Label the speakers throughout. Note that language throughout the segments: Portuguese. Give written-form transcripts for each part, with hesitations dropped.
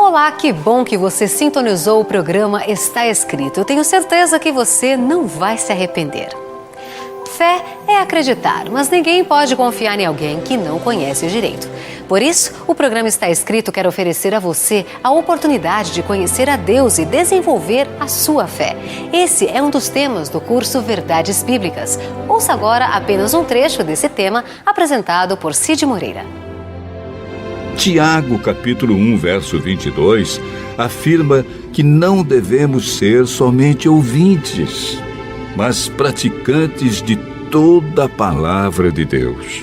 Speaker 1: Olá, que bom que você sintonizou o programa Está Escrito. Eu tenho certeza que você não vai se arrepender. Fé é acreditar, mas ninguém pode confiar em alguém que não conhece o direito. Por isso, o programa Está Escrito quer oferecer a você a oportunidade de conhecer a Deus e desenvolver a sua fé. Esse é um dos temas do curso Verdades Bíblicas. Ouça agora apenas um trecho desse tema apresentado por Cid Moreira.
Speaker 2: Tiago, capítulo 1, verso 22, afirma que não devemos ser somente ouvintes, mas praticantes de toda a palavra de Deus.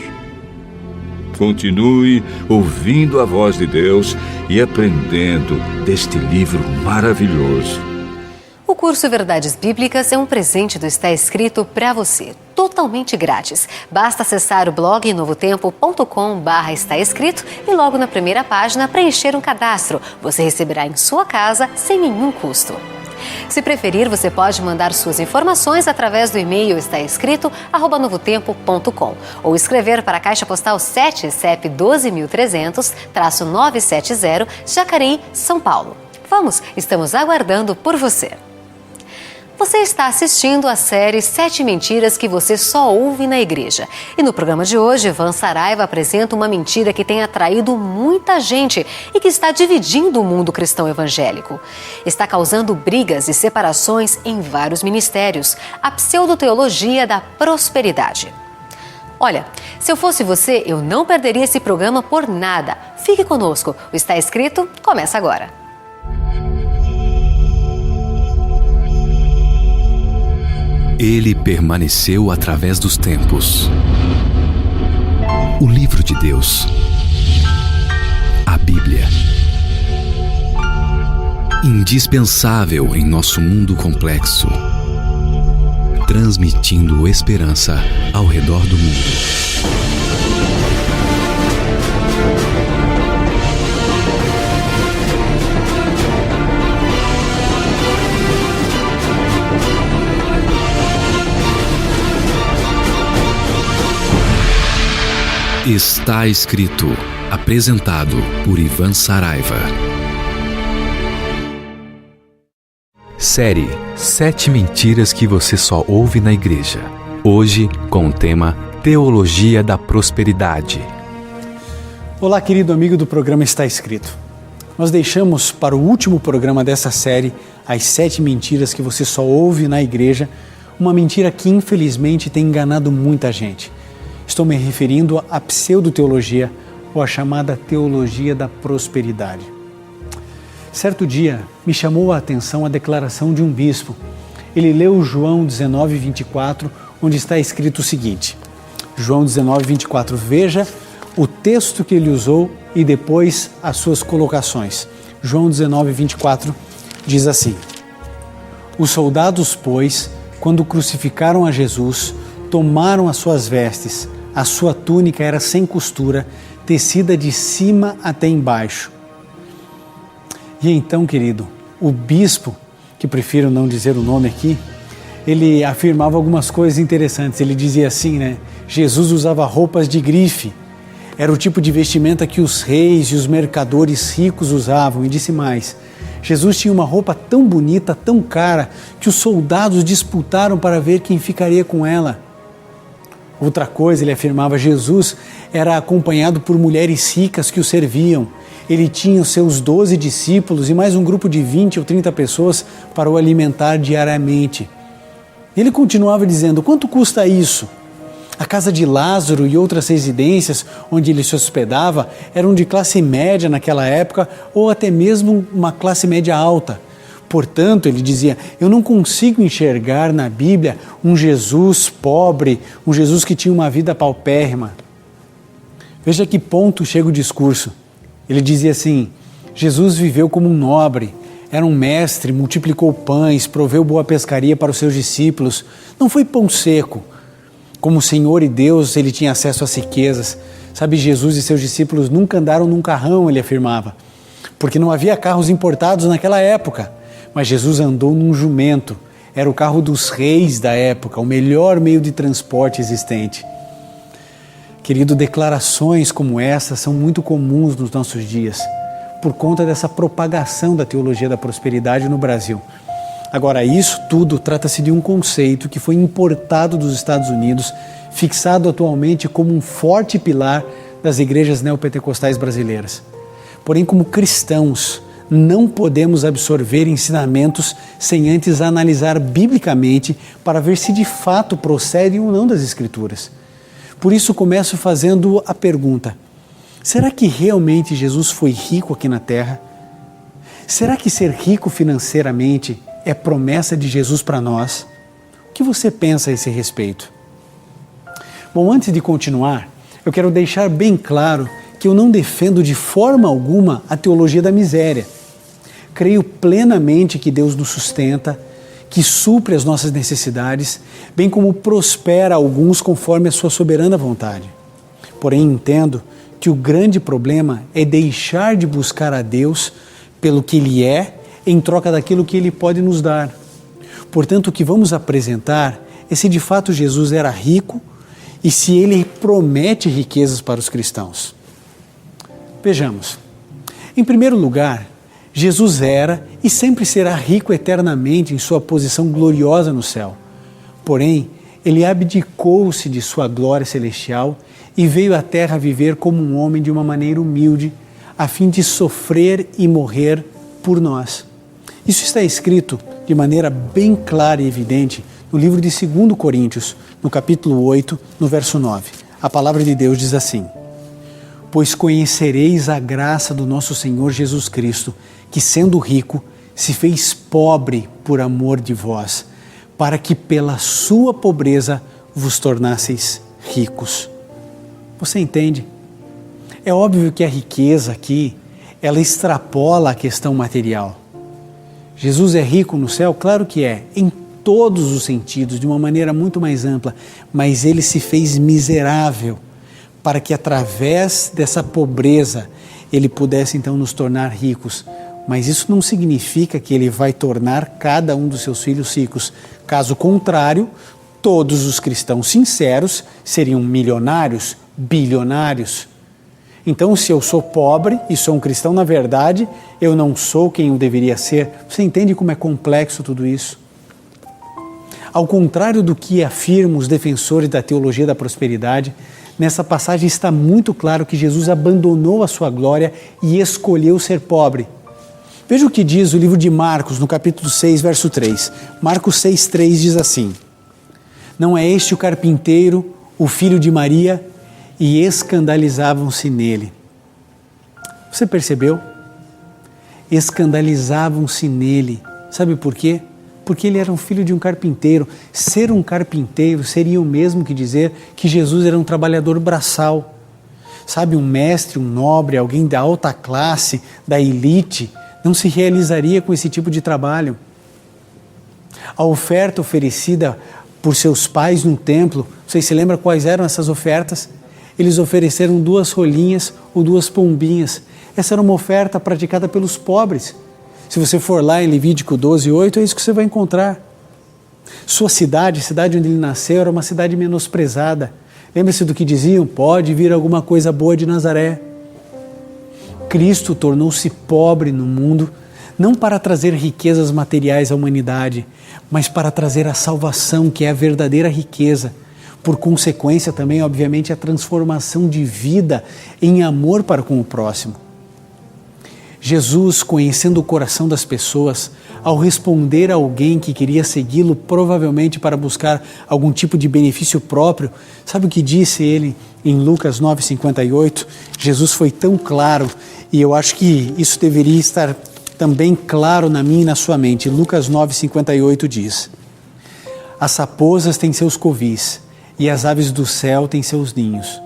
Speaker 2: Continue ouvindo a voz de Deus e aprendendo deste livro maravilhoso.
Speaker 1: O curso Verdades Bíblicas é um presente do Está Escrito para você, totalmente grátis. Basta acessar o blog novotempo.com/está escrito e logo na primeira página preencher um cadastro. Você receberá em sua casa sem nenhum custo. Se preferir, você pode mandar suas informações através do e-mail estaescrito@novotempo.com ou escrever para a Caixa Postal 7, CEP 12.300-970, Jacareí, São Paulo. Vamos, estamos aguardando por você. Você está assistindo a série 7 Mentiras que você só ouve na igreja. E no programa de hoje, Ivan Saraiva apresenta uma mentira que tem atraído muita gente e que está dividindo o mundo cristão evangélico. Está causando brigas e separações em vários ministérios. A pseudoteologia da prosperidade. Olha, se eu fosse você, eu não perderia esse programa por nada. Fique conosco. O Está Escrito começa agora.
Speaker 3: Ele permaneceu através dos tempos. O livro de Deus. A Bíblia. Indispensável em nosso mundo complexo. Transmitindo esperança ao redor do mundo. Está Escrito, apresentado por Ivan Saraiva. Série 7 Mentiras que você só ouve na igreja. Hoje com o tema Teologia da Prosperidade.
Speaker 4: Olá, querido amigo do programa Está Escrito. Nós deixamos para o último programa dessa série, as 7 mentiras que você só ouve na igreja, uma mentira que infelizmente tem enganado muita gente. Estou me referindo à pseudoteologia, ou a chamada teologia da prosperidade. Certo dia, me chamou a atenção a declaração de um bispo. Ele leu João 19:24, onde está escrito o seguinte. João 19:24, veja o texto que ele usou e depois as suas colocações. João 19:24 diz assim: Os soldados, pois, quando crucificaram a Jesus, tomaram as suas vestes. A sua túnica era sem costura, tecida de cima até embaixo. E então, querido, o bispo, que prefiro não dizer o nome aqui, ele afirmava algumas coisas interessantes. Ele dizia assim, né? Jesus usava roupas de grife. Era o tipo de vestimenta que os reis e os mercadores ricos usavam. E disse mais, Jesus tinha uma roupa tão bonita, tão cara, que os soldados disputaram para ver quem ficaria com ela. Outra coisa, ele afirmava, Jesus era acompanhado por mulheres ricas que o serviam. Ele tinha os seus 12 discípulos e mais um grupo de 20 ou 30 pessoas para o alimentar diariamente. Ele continuava dizendo, quanto custa isso? A casa de Lázaro e outras residências onde ele se hospedava eram de classe média naquela época ou até mesmo uma classe média alta. Portanto, ele dizia, eu não consigo enxergar na Bíblia um Jesus pobre, um Jesus que tinha uma vida paupérrima. Veja a que ponto chega o discurso. Ele dizia assim, Jesus viveu como um nobre, era um mestre, multiplicou pães, proveu boa pescaria para os seus discípulos. Não foi pão seco. Como Senhor e Deus, ele tinha acesso às riquezas. Sabe, Jesus e seus discípulos nunca andaram num carrão, ele afirmava, porque não havia carros importados naquela época. Mas Jesus andou num jumento, era o carro dos reis da época, o melhor meio de transporte existente. Querido, declarações como essa são muito comuns nos nossos dias. por conta dessa propagação da teologia da prosperidade no Brasil. Agora, isso tudo trata-se de um conceito que foi importado dos Estados Unidos, fixado atualmente como um forte pilar das igrejas neopentecostais brasileiras. Porém, como cristãos, não podemos absorver ensinamentos sem antes analisar biblicamente para ver se de fato procedem ou não das Escrituras. Por isso, começo fazendo a pergunta: será que realmente Jesus foi rico aqui na Terra? Será que ser rico financeiramente é promessa de Jesus para nós? O que você pensa a esse respeito? Bom, antes de continuar, eu quero deixar bem claro que eu não defendo de forma alguma a teologia da miséria. Creio plenamente que Deus nos sustenta, que supre as nossas necessidades, bem como prospera alguns conforme a sua soberana vontade. Porém, entendo que o grande problema é deixar de buscar a Deus pelo que Ele é, em troca daquilo que Ele pode nos dar. Portanto, o que vamos apresentar é se de fato Jesus era rico e se Ele promete riquezas para os cristãos. Vejamos. Em primeiro lugar, Jesus era e sempre será rico eternamente em sua posição gloriosa no céu. Porém, Ele abdicou-se de sua glória celestial e veio à terra viver como um homem de uma maneira humilde, a fim de sofrer e morrer por nós. Isso está escrito de maneira bem clara e evidente no livro de 2 Coríntios, no capítulo 8, no verso 9. A palavra de Deus diz assim: pois conhecereis a graça do nosso Senhor Jesus Cristo, que sendo rico, se fez pobre por amor de vós, para que pela sua pobreza vos tornasseis ricos. Você entende? É óbvio que a riqueza aqui, ela extrapola a questão material. Jesus é rico no céu? Claro que é, em todos os sentidos, de uma maneira muito mais ampla, mas Ele se fez miserável para que através dessa pobreza Ele pudesse então nos tornar ricos. Mas isso não significa que Ele vai tornar cada um dos seus filhos ricos. Caso contrário, todos os cristãos sinceros seriam milionários, bilionários. Então, se eu sou pobre e sou um cristão, na verdade, eu não sou quem eu deveria ser. Você entende como é complexo tudo isso? Ao contrário do que afirmam os defensores da teologia da prosperidade, nessa passagem está muito claro que Jesus abandonou a sua glória e escolheu ser pobre. Veja o que diz o livro de Marcos, no capítulo 6, verso 3. Marcos 6, 3 diz assim: não é este o carpinteiro, o filho de Maria? E escandalizavam-se nele. Você percebeu? Escandalizavam-se nele. Sabe por quê? Porque ele era um filho de um carpinteiro. Ser um carpinteiro seria o mesmo que dizer que Jesus era um trabalhador braçal. Sabe, um mestre, um nobre, alguém da alta classe, da elite, não se realizaria com esse tipo de trabalho. A oferta oferecida por seus pais no templo, vocês se lembram quais eram essas ofertas? Eles ofereceram 2 rolinhas ou 2 pombinhas. Essa era uma oferta praticada pelos pobres. Se você for lá em Levítico 12:8, é isso que você vai encontrar. Sua cidade, a cidade onde ele nasceu, era uma cidade menosprezada. Lembre-se do que diziam: pode vir alguma coisa boa de Nazaré. Cristo tornou-se pobre no mundo, não para trazer riquezas materiais à humanidade, mas para trazer a salvação, que é a verdadeira riqueza. Por consequência também, obviamente, a transformação de vida em amor para com o próximo. Jesus, conhecendo o coração das pessoas, ao responder a alguém que queria segui-lo, provavelmente para buscar algum tipo de benefício próprio, sabe o que disse ele em Lucas 9:58? Jesus foi tão claro, e eu acho que isso deveria estar também claro na minha e na sua mente. Lucas 9:58 diz: as raposas têm seus covis, e as aves do céu têm seus ninhos,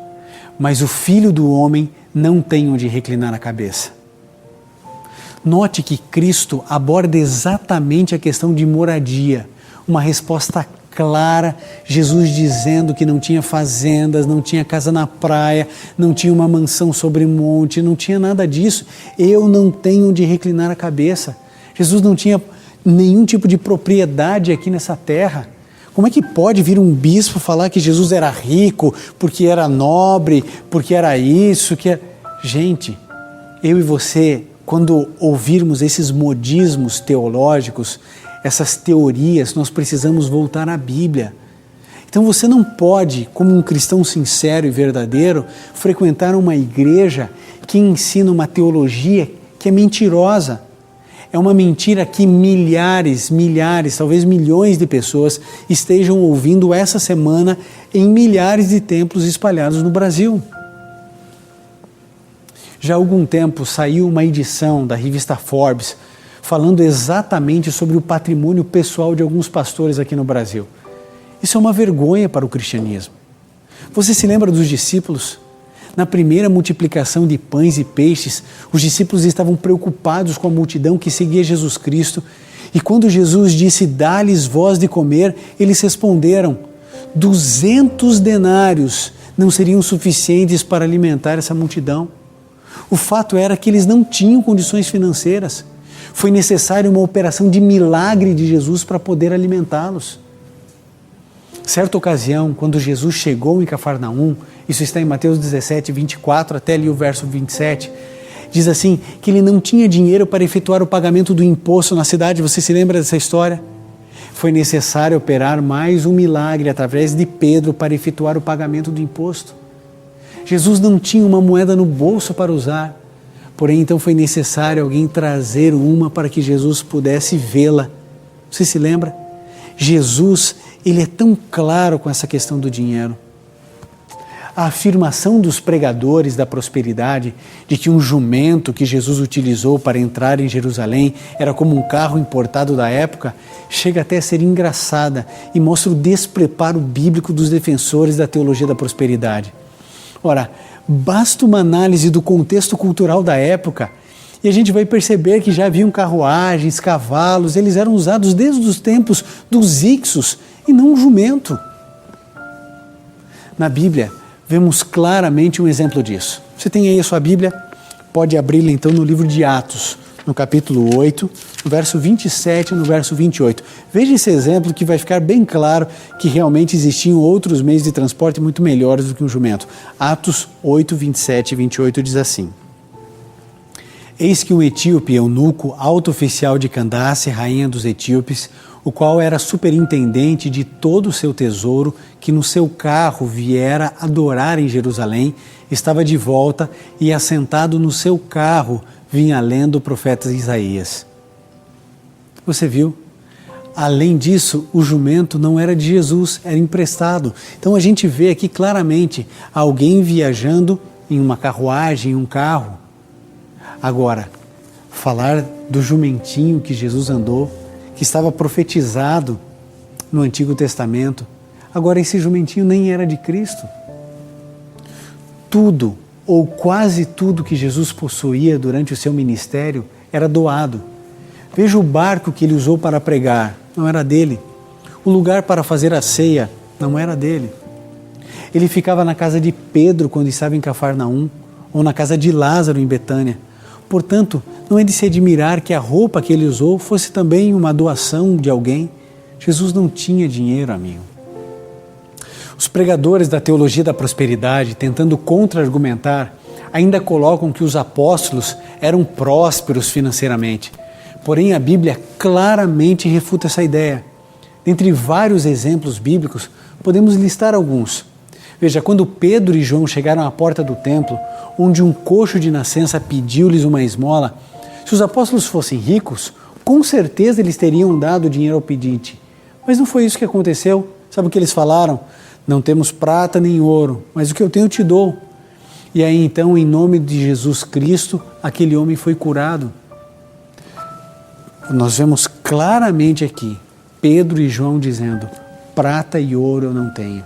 Speaker 4: mas o Filho do Homem não tem onde reclinar a cabeça. Note que Cristo aborda exatamente a questão de moradia, uma resposta clara, Jesus dizendo que não tinha fazendas, não tinha casa na praia, não tinha uma mansão sobre monte, não tinha nada disso. Eu não tenho onde reclinar a cabeça. Jesus não tinha nenhum tipo de propriedade aqui nessa terra. Como é que pode vir um bispo falar que Jesus era rico, porque era nobre, porque era isso, que era... Gente, eu e você quando ouvirmos esses modismos teológicos, essas teorias, nós precisamos voltar à Bíblia. Então você não pode, como um cristão sincero e verdadeiro, frequentar uma igreja que ensina uma teologia que é mentirosa. É uma mentira que milhares, talvez milhões de pessoas estejam ouvindo essa semana em milhares de templos espalhados no Brasil. Já há algum tempo saiu uma edição da revista Forbes falando exatamente sobre o patrimônio pessoal de alguns pastores aqui no Brasil. Isso é uma vergonha para o cristianismo. Você se lembra dos discípulos? Na primeira multiplicação de pães e peixes, os discípulos estavam preocupados com a multidão que seguia Jesus Cristo. E quando Jesus disse, dá-lhes voz de comer, eles responderam, 200 denários não seriam suficientes para alimentar essa multidão. O fato era que eles não tinham condições financeiras. Foi necessária uma operação de milagre de Jesus para poder alimentá-los. Certa ocasião, quando Jesus chegou em Cafarnaum, isso está em Mateus 17, 24, até ali o verso 27, diz assim, que ele não tinha dinheiro para efetuar o pagamento do imposto na cidade. Você se lembra dessa história? Foi necessário operar mais um milagre através de Pedro para efetuar o pagamento do imposto. Jesus não tinha uma moeda no bolso para usar, porém então foi necessário alguém trazer uma para que Jesus pudesse vê-la. Você se lembra? Jesus, ele é tão claro com essa questão do dinheiro. A afirmação dos pregadores da prosperidade de que um jumento que Jesus utilizou para entrar em Jerusalém era como um carro importado da época, chega até a ser engraçada e mostra o despreparo bíblico dos defensores da teologia da prosperidade. Ora, basta uma análise do contexto cultural da época e a gente vai perceber que já haviam carruagens, cavalos, eles eram usados desde os tempos dos Ixos e não um jumento. Na Bíblia, vemos claramente um exemplo disso. Você tem aí a sua Bíblia? Pode abri-la então no livro de Atos, no capítulo 8, no verso 27 e no verso 28. Veja esse exemplo que vai ficar bem claro que realmente existiam outros meios de transporte muito melhores do que um jumento. Atos 8, 27 e 28 diz assim. Eis que um etíope eunuco, alto oficial de Candace, rainha dos etíopes, o qual era superintendente de todo o seu tesouro, que no seu carro viera adorar em Jerusalém, estava de volta e assentado no seu carro vinha lendo o profeta Isaías. Você viu? Além disso, o jumento não era de Jesus, era emprestado. Então a gente vê aqui claramente alguém viajando em uma carruagem, em um carro. Agora, falar do jumentinho que Jesus andou, que estava profetizado no Antigo Testamento, agora esse jumentinho nem era de Cristo. Tudo, ou quase tudo que Jesus possuía durante o seu ministério era doado. Veja o barco que ele usou para pregar, não era dele. O lugar para fazer a ceia não era dele. Ele ficava na casa de Pedro quando estava em Cafarnaum, ou na casa de Lázaro em Betânia. Portanto, não é de se admirar que a roupa que ele usou fosse também uma doação de alguém. Jesus não tinha dinheiro, amigo. Os pregadores da teologia da prosperidade, tentando contra-argumentar, ainda colocam que os apóstolos eram prósperos financeiramente. Porém, a Bíblia claramente refuta essa ideia. Dentre vários exemplos bíblicos, podemos listar alguns. Veja, quando Pedro e João chegaram à porta do templo, onde um coxo de nascença pediu-lhes uma esmola, se os apóstolos fossem ricos, com certeza eles teriam dado dinheiro ao pedinte. Mas não foi isso que aconteceu. Sabe o que eles falaram? Não temos prata nem ouro, mas o que eu tenho eu te dou. E aí então, em nome de Jesus Cristo, aquele homem foi curado. Nós vemos claramente aqui, Pedro e João dizendo, prata e ouro eu não tenho.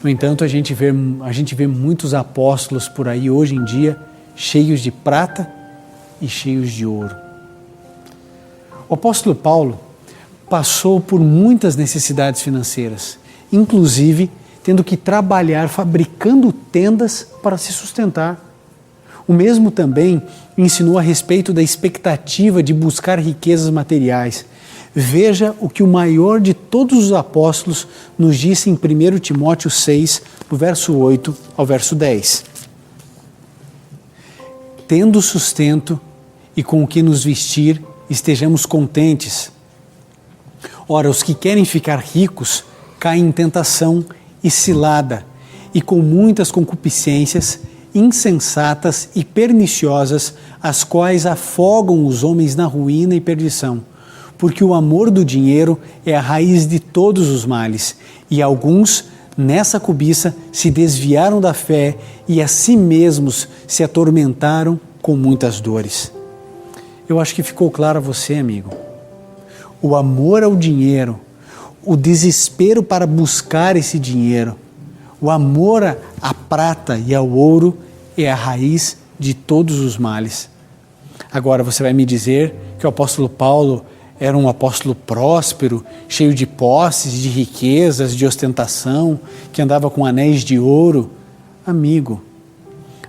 Speaker 4: No entanto, a gente vê muitos apóstolos por aí hoje em dia, cheios de prata e cheios de ouro. O apóstolo Paulo passou por muitas necessidades financeiras, inclusive tendo que trabalhar fabricando tendas para se sustentar. O mesmo também ensinou a respeito da expectativa de buscar riquezas materiais. Veja o que o maior de todos os apóstolos nos disse em 1 Timóteo 6, do verso 8 ao verso 10. Tendo sustento e com o que nos vestir estejamos contentes. Ora, os que querem ficar ricos caem em tentação e cilada, e com muitas concupiscências insensatas e perniciosas, as quais afogam os homens na ruína e perdição. Porque o amor do dinheiro é a raiz de todos os males, e alguns, nessa cobiça, se desviaram da fé e a si mesmos se atormentaram com muitas dores. Eu acho que ficou claro a você, amigo. O amor ao dinheiro, o desespero para buscar esse dinheiro, o amor à prata e ao ouro é a raiz de todos os males. Agora você vai me dizer que o apóstolo Paulo era um apóstolo próspero, cheio de posses, de riquezas, de ostentação, que andava com anéis de ouro. Amigo,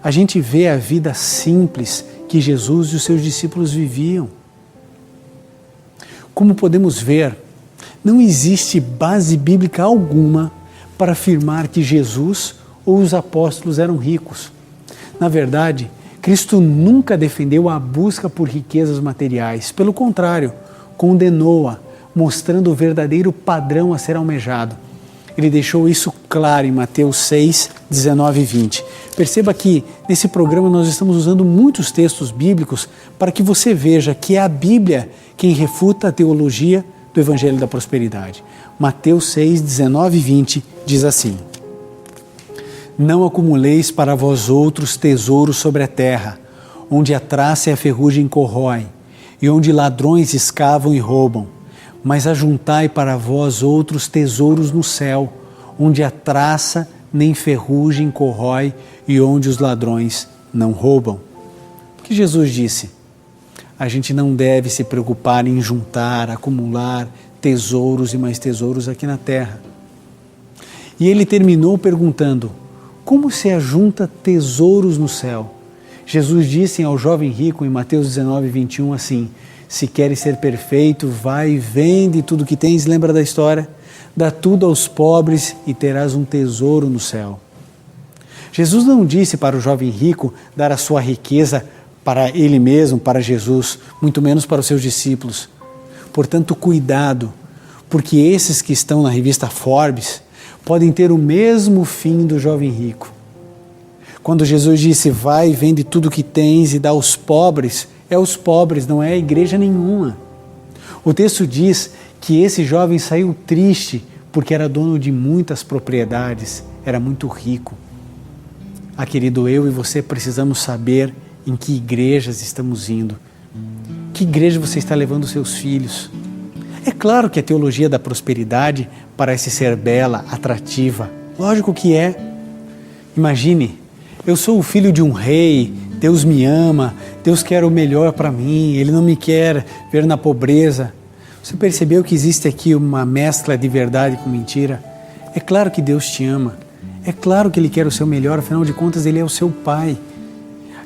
Speaker 4: a gente vê a vida simples que Jesus e os seus discípulos viviam. Como podemos ver, não existe base bíblica alguma para afirmar que Jesus ou os apóstolos eram ricos. Na verdade, Cristo nunca defendeu a busca por riquezas materiais. Pelo contrário, condenou-a, mostrando o verdadeiro padrão a ser almejado. Ele deixou isso claro em Mateus 6, 19 e 20. Perceba que nesse programa nós estamos usando muitos textos bíblicos para que você veja que é a Bíblia quem refuta a teologia do Evangelho da Prosperidade. Mateus 6, 19 e 20 diz assim: Não acumuleis para vós outros tesouros sobre a terra, onde a traça e a ferrugem corroem, e onde ladrões escavam e roubam, mas ajuntai para vós outros tesouros no céu, onde a traça nem ferrugem corrói e onde os ladrões não roubam. O que Jesus disse? A gente não deve se preocupar em juntar, acumular tesouros e mais tesouros aqui na terra. E ele terminou perguntando: como se ajunta tesouros no céu? Jesus disse ao jovem rico em Mateus 19, 21 assim: se queres ser perfeito, vai e vende tudo que tens, lembra da história? Dá tudo aos pobres e terás um tesouro no céu. Jesus não disse para o jovem rico dar a sua riqueza para ele mesmo, para Jesus, muito menos para os seus discípulos. Portanto, cuidado, porque esses que estão na revista Forbes podem ter o mesmo fim do jovem rico. Quando Jesus disse, vai e vende tudo que tens e dá aos pobres, é os pobres, não é a igreja nenhuma. O texto diz que esse jovem saiu triste porque era dono de muitas propriedades, era muito rico. Ah, querido, eu e você precisamos saber em que igrejas estamos indo. Que igreja você está levando os seus filhos? É claro que a teologia da prosperidade parece ser bela, atrativa. Lógico que é. Imagine, eu sou o filho de um rei, Deus me ama, Deus quer o melhor para mim, Ele não me quer ver na pobreza. Você percebeu que existe aqui uma mescla de verdade com mentira? É claro que Deus te ama, é claro que Ele quer o seu melhor, afinal de contas Ele é o seu Pai.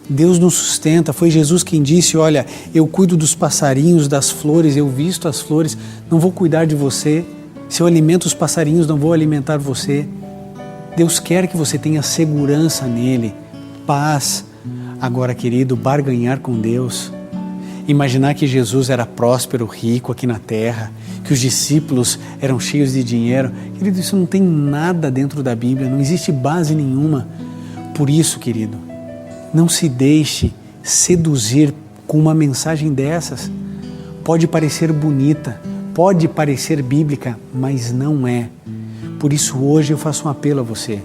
Speaker 4: Deus nos sustenta, foi Jesus quem disse, olha, eu cuido dos passarinhos, das flores, eu visto as flores, não vou cuidar de você, se eu alimento os passarinhos, não vou alimentar você. Deus quer que você tenha segurança nele, paz. Agora, querido, barganhar com Deus, imaginar que Jesus era próspero, rico aqui na terra, que os discípulos eram cheios de dinheiro, querido, isso não tem nada dentro da Bíblia, não existe base nenhuma. Por isso, querido, não se deixe seduzir com uma mensagem dessas. Pode parecer bonita, pode parecer bíblica, mas não é. Por isso hoje eu faço um apelo a você.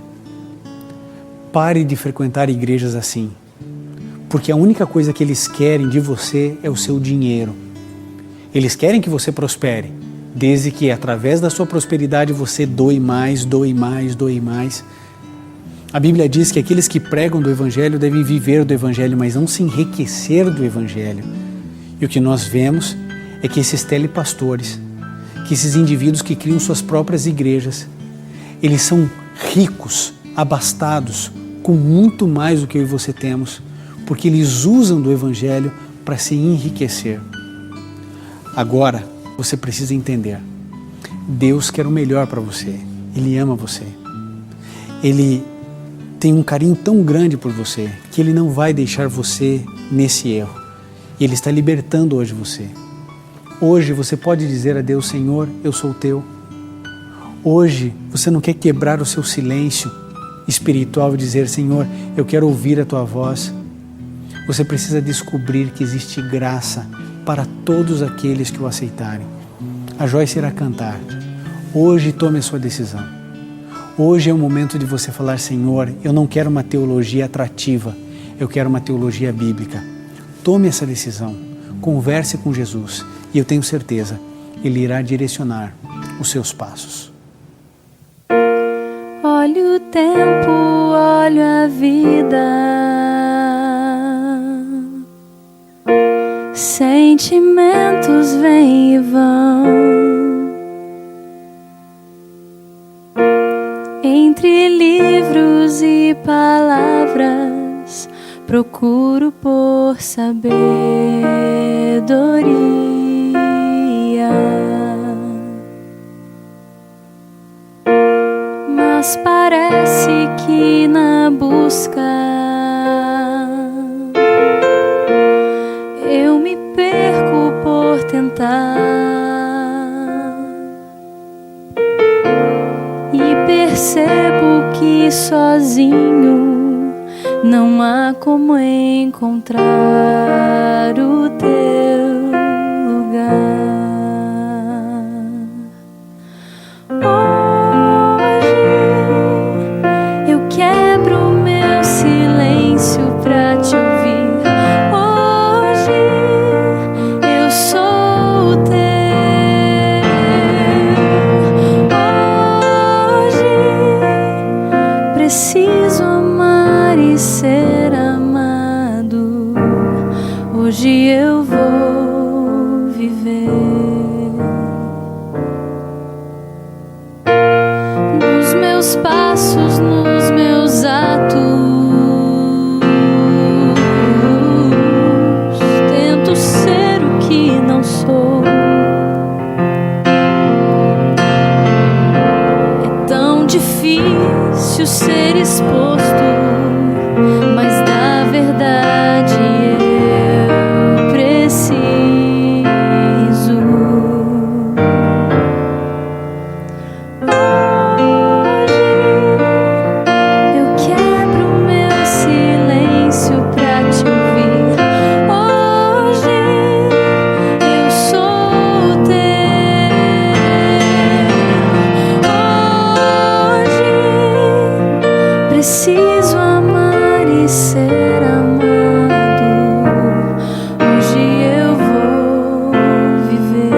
Speaker 4: Pare de frequentar igrejas assim, porque a única coisa que eles querem de você é o seu dinheiro. Eles querem que você prospere, desde que através da sua prosperidade você doe mais, doe mais, doe mais. A Bíblia diz que aqueles que pregam do Evangelho devem viver do Evangelho, mas não se enriquecer do Evangelho. E o que nós vemos é que esses telepastores, que esses indivíduos que criam suas próprias igrejas, eles são ricos, abastados, com muito mais do que eu e você temos, porque eles usam do Evangelho para se enriquecer. Agora, você precisa entender, Deus quer o melhor para você, Ele ama você, Ele tem um carinho tão grande por você, que Ele não vai deixar você nesse erro. E Ele está libertando hoje você. Hoje você pode dizer a Deus: Senhor, eu sou teu. Hoje você não quer quebrar o seu silêncio espiritual e dizer: Senhor, eu quero ouvir a tua voz. Você precisa descobrir que existe graça para todos aqueles que o aceitarem. A Joyce irá cantar. Hoje tome a sua decisão. Hoje é o momento de você falar: Senhor, eu não quero uma teologia atrativa, eu quero uma teologia bíblica. Tome essa decisão, converse com Jesus e eu tenho certeza, Ele irá direcionar os seus passos.
Speaker 5: Olho o tempo, olho a vida, sentimentos vêm e vão, entre livros e palavras procuro por sabedoria, mas parece que na busca eu me perco por tentar e percebo que sozinho não há como encontrar o teu lugar. Hoje eu quebro meu silêncio pra te ouvir. Hoje eu sou teu. Hoje preciso amar e ser amado. Hoje eu vou viver. Nos meus passos, nos meus atos, tento ser o que não sou. É tão difícil ser exposto, mas da verdade eu preciso. Hoje eu quebro meu silêncio pra te ouvir. Hoje eu sou teu. Hoje preciso amar e ser amado. Hoje eu vou viver.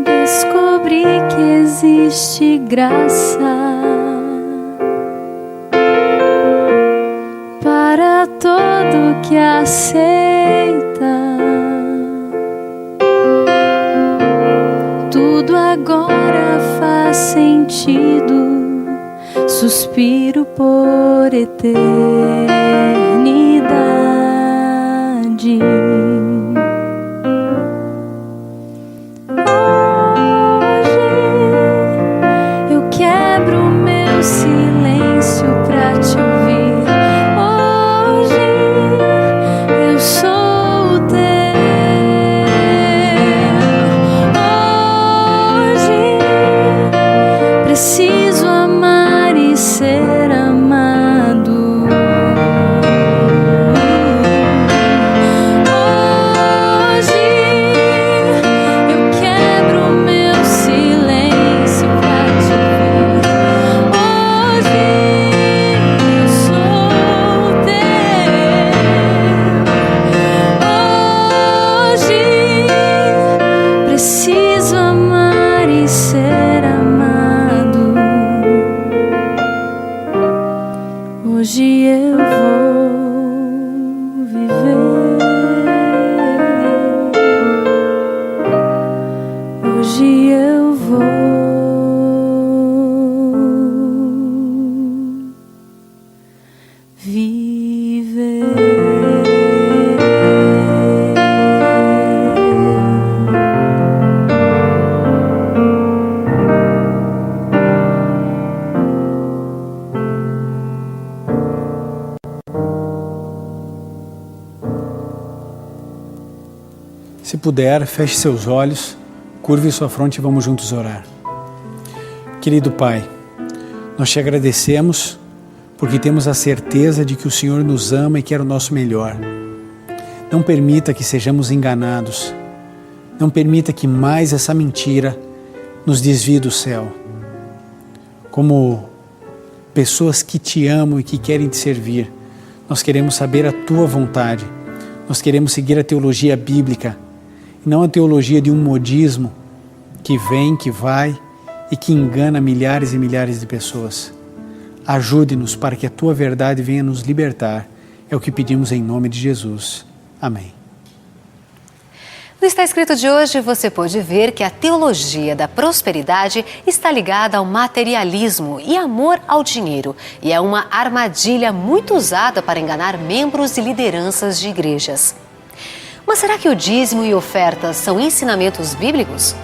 Speaker 5: Descobri que existe graça para todo que aceita. Tudo agora faz sentido, suspiro por eternidade. Eu quebro meu silêncio pra te ouvir. Hoje eu sou teu. Hoje preciso amar e ser amado.
Speaker 4: Se puder, feche seus olhos, curve sua fronte e vamos juntos orar. Querido Pai, nós te agradecemos porque temos a certeza de que o Senhor nos ama e quer o nosso melhor. Não permita que sejamos enganados. Não permita que mais essa mentira nos desvie do céu. Como pessoas que te amam e que querem te servir, nós queremos saber a tua vontade. Nós queremos seguir a teologia bíblica, não a teologia de um modismo que vem, que vai e que engana milhares e milhares de pessoas. Ajude-nos para que a tua verdade venha nos libertar. É o que pedimos em nome de Jesus. Amém.
Speaker 1: No Está Escrito de hoje, você pode ver que a teologia da prosperidade está ligada ao materialismo e amor ao dinheiro, e é uma armadilha muito usada para enganar membros e lideranças de igrejas. Mas será que o dízimo e ofertas são ensinamentos bíblicos?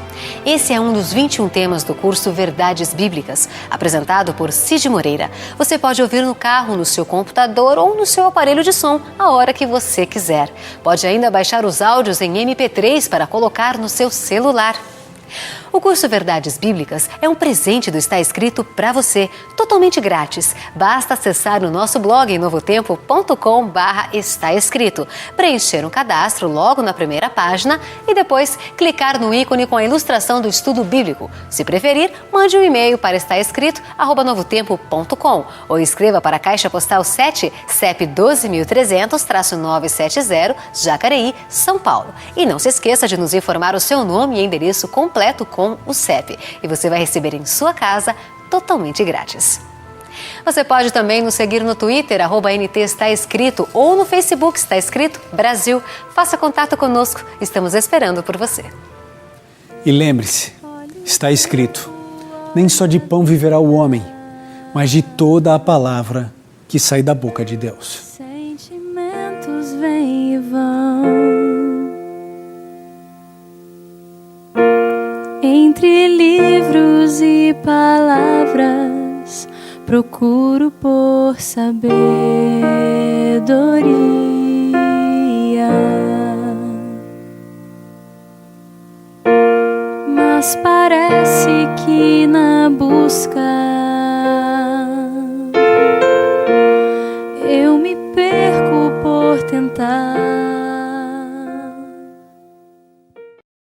Speaker 1: Esse é um dos 21 temas do curso Verdades Bíblicas, apresentado por Cid Moreira. Você pode ouvir no carro, no seu computador ou no seu aparelho de som, a hora que você quiser. Pode ainda baixar os áudios em MP3 para colocar no seu celular. O curso Verdades Bíblicas é um presente do Está Escrito para você, totalmente grátis. Basta acessar o nosso blog em novotempo.com/está escrito, preencher um cadastro logo na primeira página e depois clicar no ícone com a ilustração do estudo bíblico. Se preferir, mande um e-mail para estaescrito@novotempo.com ou escreva para a Caixa Postal 7, CEP 12.300-970, Jacareí, São Paulo. E não se esqueça de nos informar o seu nome e endereço completo com o CEP, e você vai receber em sua casa totalmente grátis. Você pode também nos seguir no Twitter, @NT Está Escrito, ou no Facebook Está Escrito Brasil. Faça contato conosco, estamos esperando por você.
Speaker 4: E lembre-se, está escrito, nem só de pão viverá o homem, mas de toda a palavra que sai da boca de Deus.
Speaker 5: Sentimentos vêm e vão, entre livros e palavras, procuro por sabedoria, mas parece que na busca eu me perco por tentar